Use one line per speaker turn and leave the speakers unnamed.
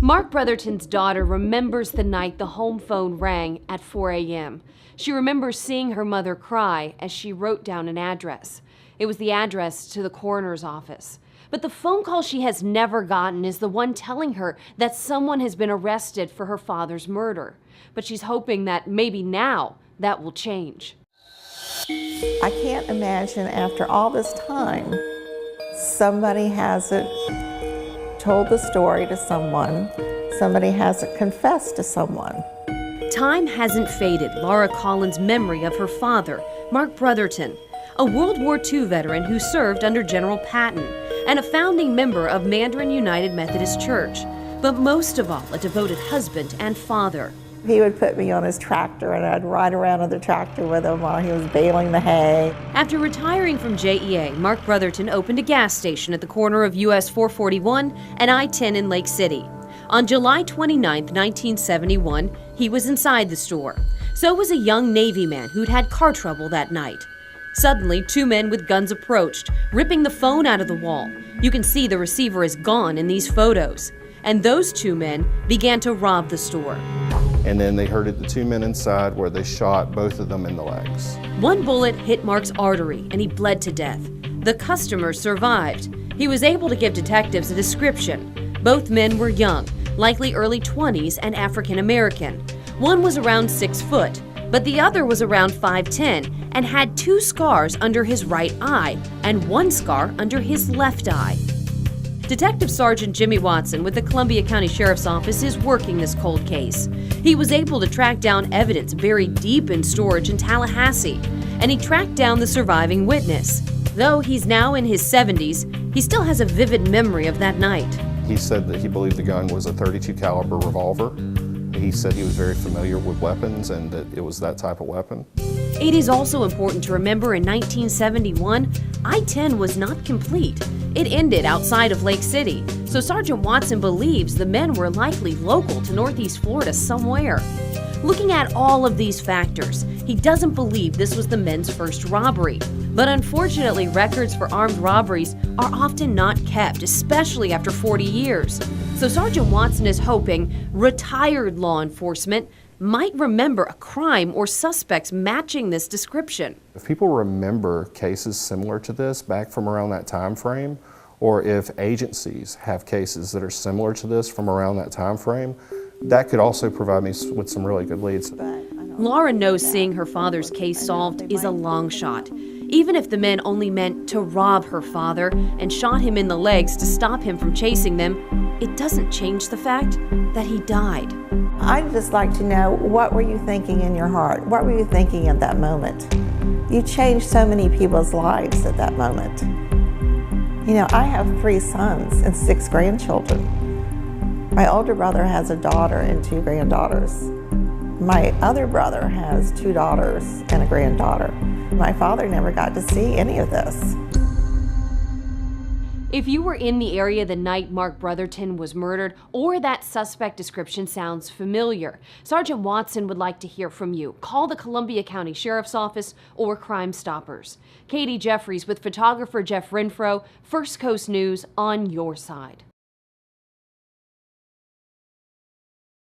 Mark Brotherton's daughter remembers the night the home phone rang at 4 a.m. She remembers seeing her mother cry as she wrote down an address. It was the address to the coroner's office. But the phone call she has never gotten is the one telling her that someone has been arrested for her father's murder. But she's hoping that maybe now that will change.
I can't imagine after all this time, somebody hasn't told the story to someone, somebody hasn't confessed to someone.
Time hasn't faded Laura Collins' memory of her father, Mark Brotherton, a World War II veteran who served under General Patton and a founding member of Mandarin United Methodist Church, but most of all, a devoted husband and father.
He would put me on his tractor and I'd ride around on the tractor with him while he was baling the hay.
After retiring from JEA, Mark Brotherton opened a gas station at the corner of US 441 and I-10 in Lake City. On July 29, 1971, he was inside the store. So was a young Navy man who'd had car trouble that night. Suddenly, two men with guns approached, ripping the phone out of the wall. You can see the receiver is gone in these photos. And those two men began to rob the store.
And then they herded the two men inside where they shot both of them in the legs.
One bullet hit Mark's artery and he bled to death. The customer survived. He was able to give detectives a description. Both men were young, likely early 20s and African American. One was around 6 foot, but the other was around 5'10" and had 2 scars under his right eye and 1 scar under his left eye. Detective Sergeant Jimmy Watson with the Columbia County Sheriff's Office is working this cold case. He was able to track down evidence buried deep in storage in Tallahassee, and he tracked down the surviving witness. Though he's now in his 70s, he still has a vivid memory of that night.
He said that he believed the gun was a .32 caliber revolver. He said he was very familiar with weapons and that it was that type of weapon.
It is also important to remember in 1971, I-10 was not complete. It ended outside of Lake City, so Sergeant Watson believes the men were likely local to Northeast Florida somewhere. Looking at all of these factors, he doesn't believe this was the men's first robbery. But unfortunately, records for armed robberies are often not kept, especially after 40 years. So Sergeant Watson is hoping retired law enforcement might remember a crime or suspects matching this description.
If people remember cases similar to this back from around that time frame, or if agencies have cases that are similar to this from around that time frame, that could also provide me with some really good leads.
Laura knows seeing her father's case solved is a long shot. Even if the men only meant to rob her father and shot him in the legs to stop him from chasing them, it doesn't change the fact that he died.
I'd just like to know, what were you thinking in your heart? What were you thinking at that moment? You changed so many people's lives at that moment. You know, I have 3 sons and 6 grandchildren. My older brother has a daughter and 2 granddaughters. My other brother has 2 daughters and a granddaughter. My father never got to see any of this.
If you were in the area the night Mark Brotherton was murdered, or that suspect description sounds familiar, Sergeant Watson would like to hear from you. Call the Columbia County Sheriff's Office or Crime Stoppers. Katie Jeffries with photographer Jeff Renfro, First Coast News, on your side.